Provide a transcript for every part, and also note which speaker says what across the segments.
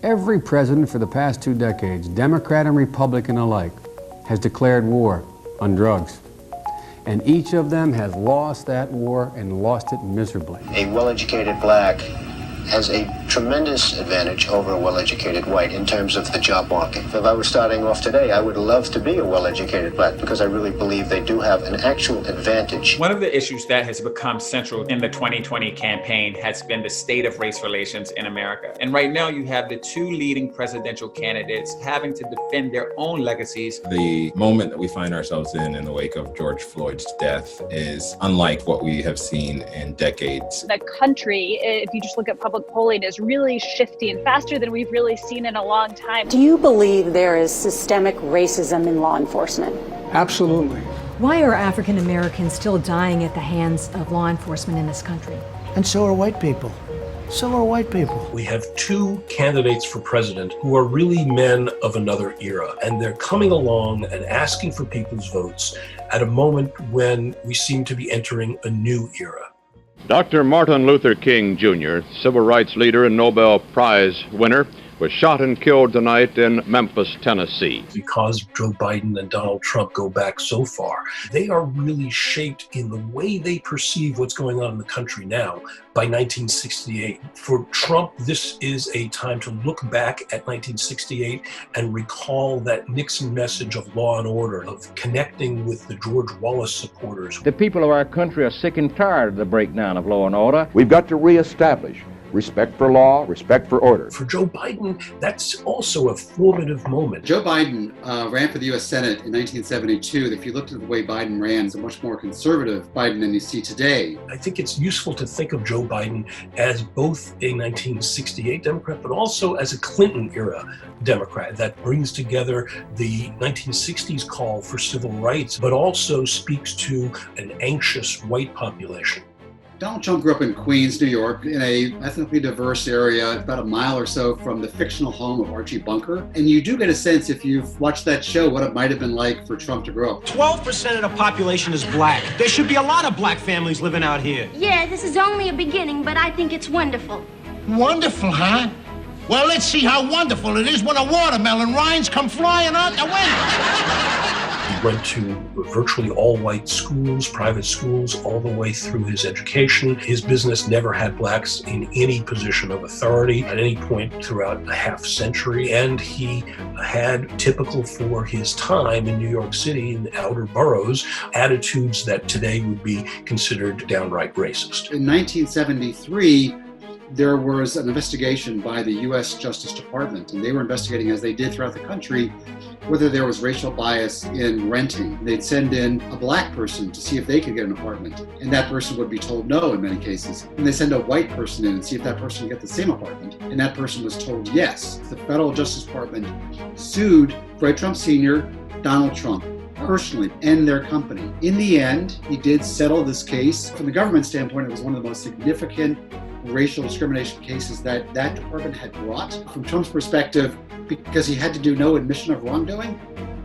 Speaker 1: Every president for the past 2 decades, Democrat and Republican alike, has declared war on drugs. And each of them has lost that war and lost it miserably.
Speaker 2: A well-educated black has a tremendous advantage over a well-educated white in terms of the job market. If I were starting off today, I would love to be a well-educated black because I really believe they do have an actual advantage.
Speaker 3: One of the issues that has become central in the 2020 campaign has been the state of race relations in America. And right now you have the 2 leading presidential candidates having to defend their own legacies.
Speaker 4: The moment that we find ourselves in the wake of George Floyd's death is unlike what we have seen in decades.
Speaker 5: The country, if you just look at public polling, is really shifting faster than we've really seen in a long time.
Speaker 6: Do you believe there is systemic racism in law enforcement?
Speaker 1: Absolutely.
Speaker 7: Why are African Americans still dying at the hands of law enforcement in this country?
Speaker 8: And so are white people. So are white people.
Speaker 9: We have 2 candidates for president who are really men of another era, and they're coming along and asking for people's votes at a moment when we seem to be entering a new era.
Speaker 10: Dr. Martin Luther King Jr., civil rights leader and Nobel Prize winner, was shot and killed tonight in Memphis, Tennessee.
Speaker 9: Because Joe Biden and Donald Trump go back so far, they are really shaped in the way they perceive what's going on in the country now by 1968. For Trump, this is a time to look back at 1968 and recall that Nixon message of law and order, of connecting with the George Wallace supporters.
Speaker 11: The people of our country are sick and tired of the breakdown of law and order.
Speaker 12: We've got to reestablish respect for law, respect for order.
Speaker 9: For Joe Biden, that's also a formative moment.
Speaker 13: Joe Biden ran for the U.S. Senate in 1972. If you looked at the way Biden ran, it's a much more conservative Biden than you see today.
Speaker 9: I think it's useful to think of Joe Biden as both a 1968 Democrat, but also as a Clinton-era Democrat that brings together the 1960s call for civil rights, but also speaks to an anxious white population.
Speaker 13: Donald Trump grew up in Queens, New York, in a ethnically diverse area, about a mile or so from the fictional home of Archie Bunker. And you do get a sense, if you've watched that show, what it might have been like for Trump to grow up.
Speaker 14: 12% of the population is black. There should be a lot of black families living out here.
Speaker 15: Yeah, this is only a beginning, but I think it's wonderful.
Speaker 16: Wonderful, huh? Well, let's see how wonderful it is when a watermelon rinds come flying out the window.
Speaker 9: He went to virtually all white schools, private schools, all the way through his education. His business never had blacks in any position of authority at any point throughout a half century. And he had, typical for his time in New York City in the outer boroughs, attitudes that today would be considered downright racist.
Speaker 13: In 1973, there was an investigation by the U.S. Justice Department, and they were investigating, as they did throughout the country, whether there was racial bias in renting. They'd send in a black person to see if they could get an apartment, and that person would be told no in many cases. And they send a white person in and see if that person would get the same apartment, and that person was told yes. The Federal Justice Department sued Fred Trump Sr., Donald Trump, personally, and their company. In the end, he did settle this case. From the government standpoint, it was one of the most significant racial discrimination cases that department had brought. From Trump's perspective, because he had to do no admission of wrongdoing,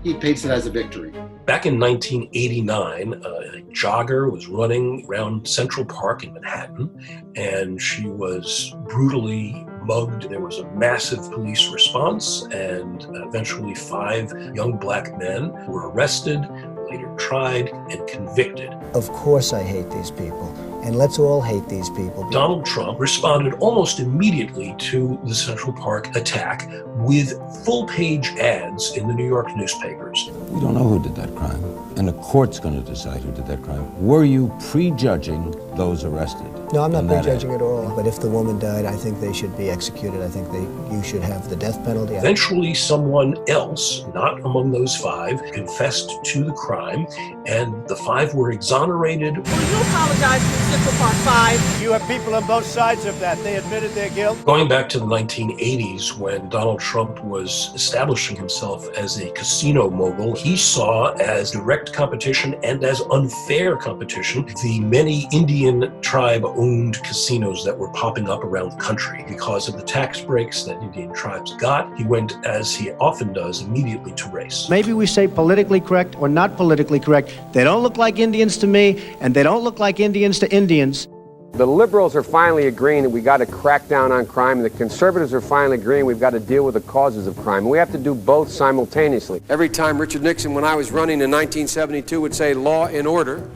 Speaker 13: he paints it as a victory.
Speaker 9: Back in 1989, a jogger was running around Central Park in Manhattan, and she was brutally mugged. There was a massive police response, and eventually 5 young black men were arrested, later tried, and convicted.
Speaker 8: Of course I hate these people. And let's all hate these people.
Speaker 9: Donald Trump responded almost immediately to the Central Park attack with full-page ads in the New York newspapers.
Speaker 17: We don't know who did that crime, and the court's going to decide who did that crime. Were you prejudging those arrested?
Speaker 8: No, I'm not prejudging at all. But if the woman died, I think they should be executed. I think you should have the death penalty.
Speaker 9: Eventually, someone else, not among those 5, confessed to the crime, and the 5 were exonerated.
Speaker 18: Will you apologize to Central Park 5?
Speaker 19: You have people on both sides of that. They admitted their guilt.
Speaker 9: Going back to the 1980s, when Donald Trump was establishing himself as a casino mogul, he saw as direct competition and as unfair competition the many Indian tribe-owned casinos that were popping up around the country. Because of the tax breaks that Indian tribes got, he went, as he often does, immediately to race.
Speaker 19: Maybe we say politically correct or not politically correct. They don't look like Indians to me, and they don't look like Indians to Indians.
Speaker 20: The liberals are finally agreeing that we got to crack down on crime, and the conservatives are finally agreeing we've got to deal with the causes of crime. And we have to do both simultaneously. Every time Richard Nixon, when I was running in 1972, would say law and order,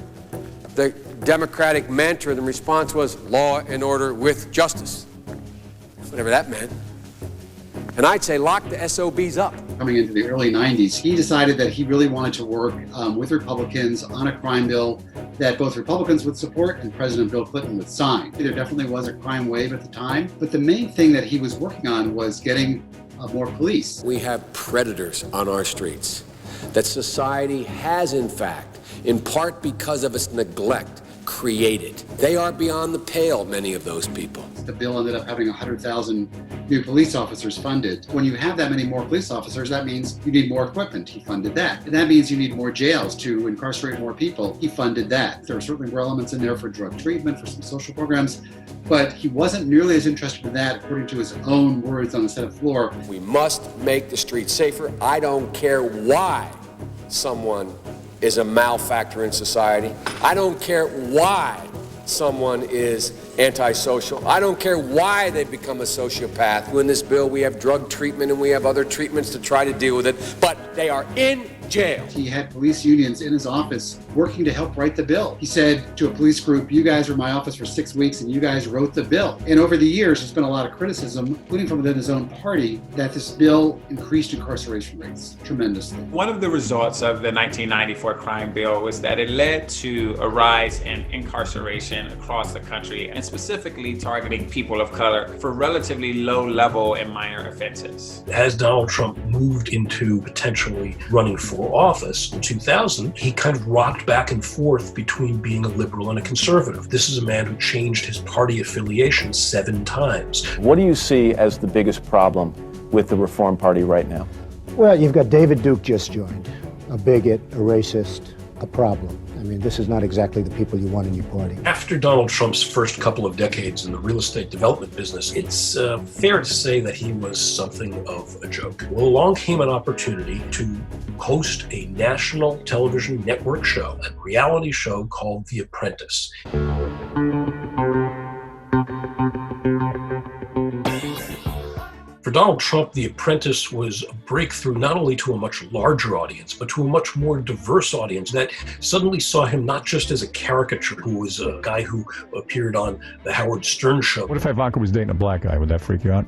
Speaker 20: the Democratic mantra, the response was law and order with justice, whatever that meant. And I'd say lock the SOBs up.
Speaker 13: Coming into the early 90s, he decided that he really wanted to work with Republicans on a crime bill that both Republicans would support and President Bill Clinton would sign. There definitely was a crime wave at the time, but the main thing that he was working on was getting more police.
Speaker 20: We have predators on our streets that society has, in fact, in part because of its neglect, created. They are beyond the pale, many of those people.
Speaker 13: The bill ended up having 100,000 new police officers funded. When you have that many more police officers, that means you need more equipment. He funded that. And that means you need more jails to incarcerate more people. He funded that. There certainly were elements in there for drug treatment, for some social programs, but he wasn't nearly as interested in that, according to his own words on the Senate floor.
Speaker 20: We must make the streets safer. I don't care why someone is a malfactor in society. I don't care why someone is antisocial. I don't care why they become a sociopath. In this bill, we have drug treatment and we have other treatments to try to deal with it, but they are in jail.
Speaker 13: He had police unions in his office working to help write the bill. He said to a police group, you guys were in my office for 6 weeks and you guys wrote the bill. And over the years, there's been a lot of criticism, including from within his own party, that this bill increased incarceration rates tremendously.
Speaker 3: One of the results of the 1994 crime bill was that it led to a rise in incarceration across the country, and specifically targeting people of color for relatively low level and minor offenses.
Speaker 9: As Donald Trump moved into potentially running for office in 2000, he kind of rocked back and forth between being a liberal and a conservative. This is a man who changed his party affiliation 7 times.
Speaker 21: What do you see as the biggest problem with the Reform Party right now?
Speaker 19: Well, you've got David Duke just joined, a bigot, a racist, a problem. I mean, this is not exactly the people you want in your party.
Speaker 9: After Donald Trump's first couple of decades in the real estate development business, it's fair to say that he was something of a joke. Well, along came an opportunity to host a national television network show, a reality show called The Apprentice. For Donald Trump, The Apprentice was a breakthrough not only to a much larger audience, but to a much more diverse audience that suddenly saw him not just as a caricature, who was a guy who appeared on the Howard Stern show.
Speaker 22: What if Ivanka was dating a black guy? Would that freak you out?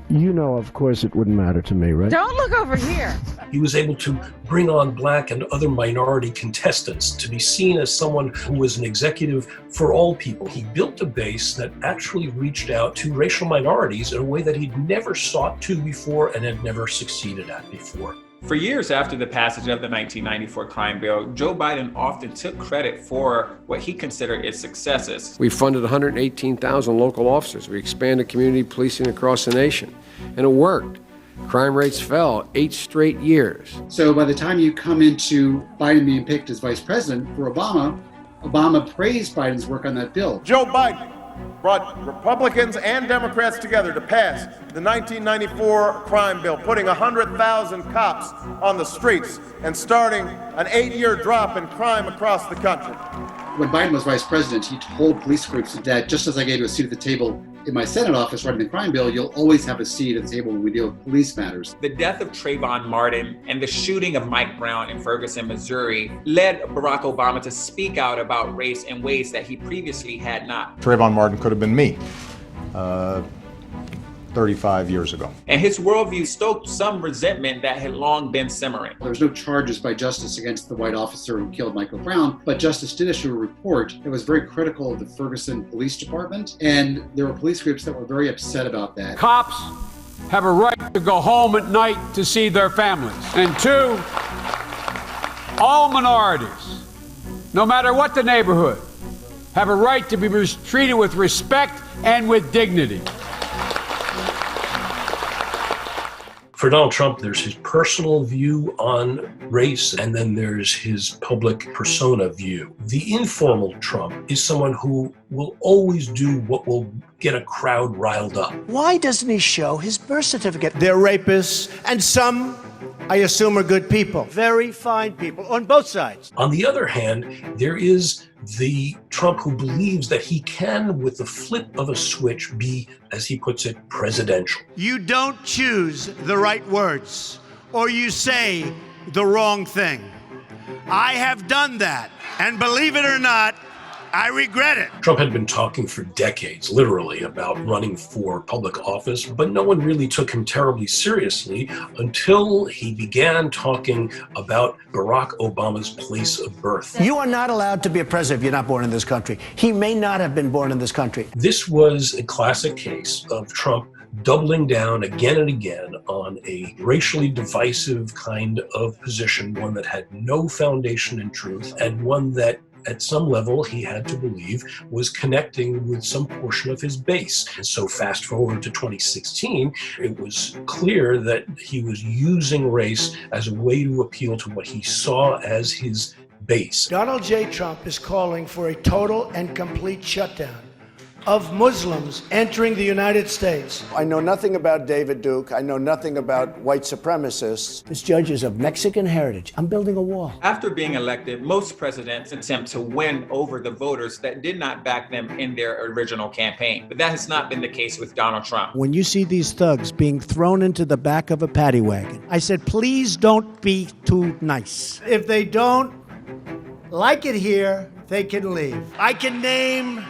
Speaker 19: You know, of course, it wouldn't matter to me, right?
Speaker 18: Don't look over here.
Speaker 9: He was able to bring on black and other minority contestants to be seen as someone who was an executive for all people. He built a base that actually reached out to racial minorities in a way that he'd never sought to before and had never succeeded at before.
Speaker 3: For years after the passage of the 1994 crime bill, Joe Biden often took credit for what he considered its successes.
Speaker 20: We funded 118,000 local officers. We expanded community policing across the nation, and it worked. Crime rates fell 8 straight years.
Speaker 13: So by the time you come into Biden being picked as vice president for Obama, Obama praised Biden's work on that bill.
Speaker 23: Joe Biden brought Republicans and Democrats together to pass the 1994 crime bill, putting 100,000 cops on the streets and starting an 8-year drop in crime across the country.
Speaker 13: When Biden was vice president, he told police groups that just as I gave you a seat at the table in my Senate office writing the crime bill, you'll always have a seat at the table when we deal with police matters.
Speaker 3: The death of Trayvon Martin and the shooting of Mike Brown in Ferguson, Missouri, led Barack Obama to speak out about race in ways that he previously had not.
Speaker 24: Trayvon Martin could have been me 35 years ago.
Speaker 3: And his worldview stoked some resentment that had long been simmering.
Speaker 13: There was no charges by Justice against the white officer who killed Michael Brown, but Justice did issue a report that was very critical of the Ferguson Police Department, and there were police groups that were very upset about that.
Speaker 1: Cops have a right to go home at night to see their families. And 2, all minorities, no matter what the neighborhood, have a right to be treated with respect and with dignity.
Speaker 9: For Donald Trump, there's his personal view on race, and then there's his public persona view. The informal Trump is someone who will always do what will get a crowd riled up.
Speaker 19: Why doesn't he show his birth certificate? They're rapists, and some
Speaker 16: I assume are good people. Very fine people on both sides.
Speaker 9: On the other hand, there is the Trump who believes that he can, with the flip of a switch, be, as he puts it, presidential.
Speaker 16: You don't choose the right words, or you say the wrong thing. I have done that, and believe it or not, I regret it.
Speaker 9: Trump had been talking for decades, literally, about running for public office, but no one really took him terribly seriously until he began talking about Barack Obama's place of birth.
Speaker 8: You are not allowed to be a president if you're not born in this country. He may not have been born in this country.
Speaker 9: This was a classic case of Trump doubling down again and again on a racially divisive kind of position, one that had no foundation in truth, and one that at some level he had to believe was connecting with some portion of his base. And so fast forward to 2016, it was clear that he was using race as a way to appeal to what he saw as his base.
Speaker 16: Donald J. Trump is calling for a total and complete shutdown of Muslims entering the United States.
Speaker 8: I know nothing about David Duke. I know nothing about white supremacists. This judge is of Mexican heritage. I'm building a wall.
Speaker 3: After being elected, most presidents attempt to win over the voters that did not back them in their original campaign. But that has not been the case with Donald Trump.
Speaker 16: When you see these thugs being thrown into the back of a paddy wagon, I said, please don't be too nice. If they don't like it here, they can leave. I can name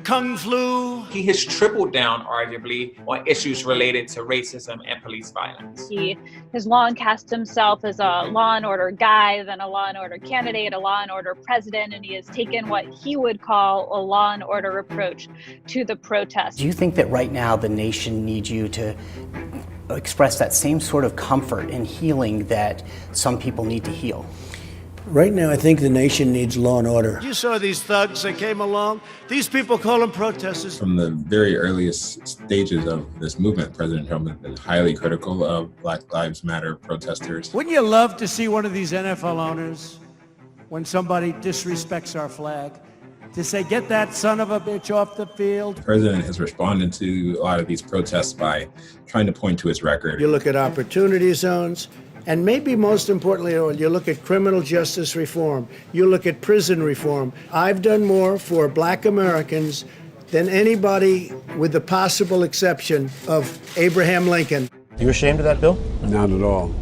Speaker 16: Kung Flu.
Speaker 3: He has tripled down, arguably, on issues related to racism and police violence.
Speaker 2: He has long cast himself as a law and order guy, then a law and order candidate, a law and order president, and he has taken what he would call a law and order approach to the protests.
Speaker 4: Do you think that right now the nation needs you to express that same sort of comfort and healing that some people need to heal?
Speaker 8: Right now, I think the nation needs law and order.
Speaker 16: You saw these thugs that came along. These people call them protesters.
Speaker 5: From the very earliest stages of this movement, President Trump has been highly critical of Black Lives Matter protesters.
Speaker 16: Wouldn't you love to see one of these NFL owners, when somebody disrespects our flag, to say, get that son of a bitch off the field?
Speaker 5: The president has responded to a lot of these protests by trying to point to his record.
Speaker 8: You look at opportunity zones. And maybe most importantly, you look at criminal justice reform, you look at prison reform. I've done more for Black Americans than anybody with the possible exception of Abraham Lincoln.
Speaker 6: You ashamed of that bill?
Speaker 1: Not at all.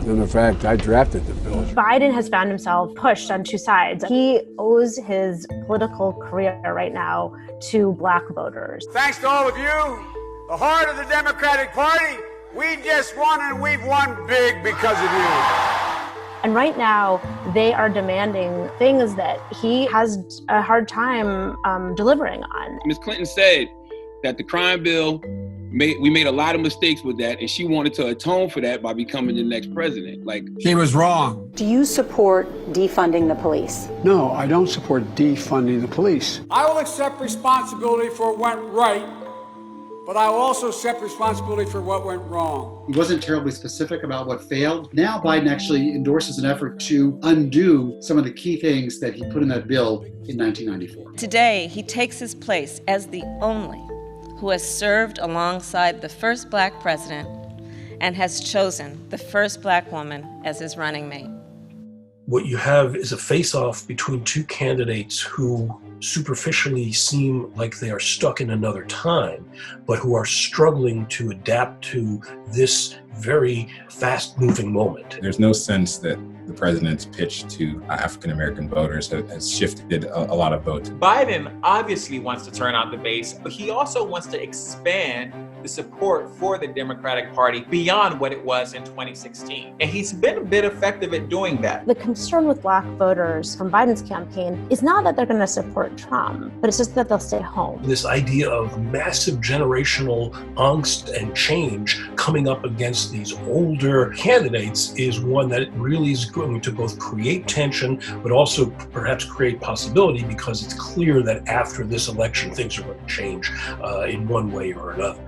Speaker 1: In fact, I drafted the bill.
Speaker 25: Biden has found himself pushed on two sides. He owes his political career right now to Black voters.
Speaker 26: Thanks to all of you, the heart of the Democratic Party. We just won, and we've won big because of you.
Speaker 25: And right now, they are demanding things that he has a hard time delivering on.
Speaker 27: Ms. Clinton said that the crime bill, we made a lot of mistakes with that, and she wanted to atone for that by becoming the next president.
Speaker 1: He was wrong.
Speaker 25: Do you support defunding the police?
Speaker 1: No, I don't support defunding the police.
Speaker 26: I will accept responsibility for what went right, but I will also accept responsibility for what went wrong.
Speaker 13: He wasn't terribly specific about what failed. Now Biden actually endorses an effort to undo some of the key things that he put in that bill in 1994.
Speaker 28: Today, he takes his place as the only who has served alongside the first Black president and has chosen the first Black woman as his running mate.
Speaker 9: What you have is a face-off between two candidates who superficially seem like they are stuck in another time, but who are struggling to adapt to this very fast-moving moment.
Speaker 5: There's no sense that the president's pitch to African-American voters has shifted a lot of votes.
Speaker 3: Biden obviously wants to turn out the base, but he also wants to expand the support for the Democratic Party beyond what it was in 2016. And he's been a bit effective at doing that.
Speaker 25: The concern with Black voters from Biden's campaign is not that they're going to support Trump, but it's just that they'll stay home.
Speaker 9: This idea of massive generational angst and change coming up against these older candidates is one that really is going to both create tension, but also perhaps create possibility, because it's clear that after this election, things are going to change in one way or another.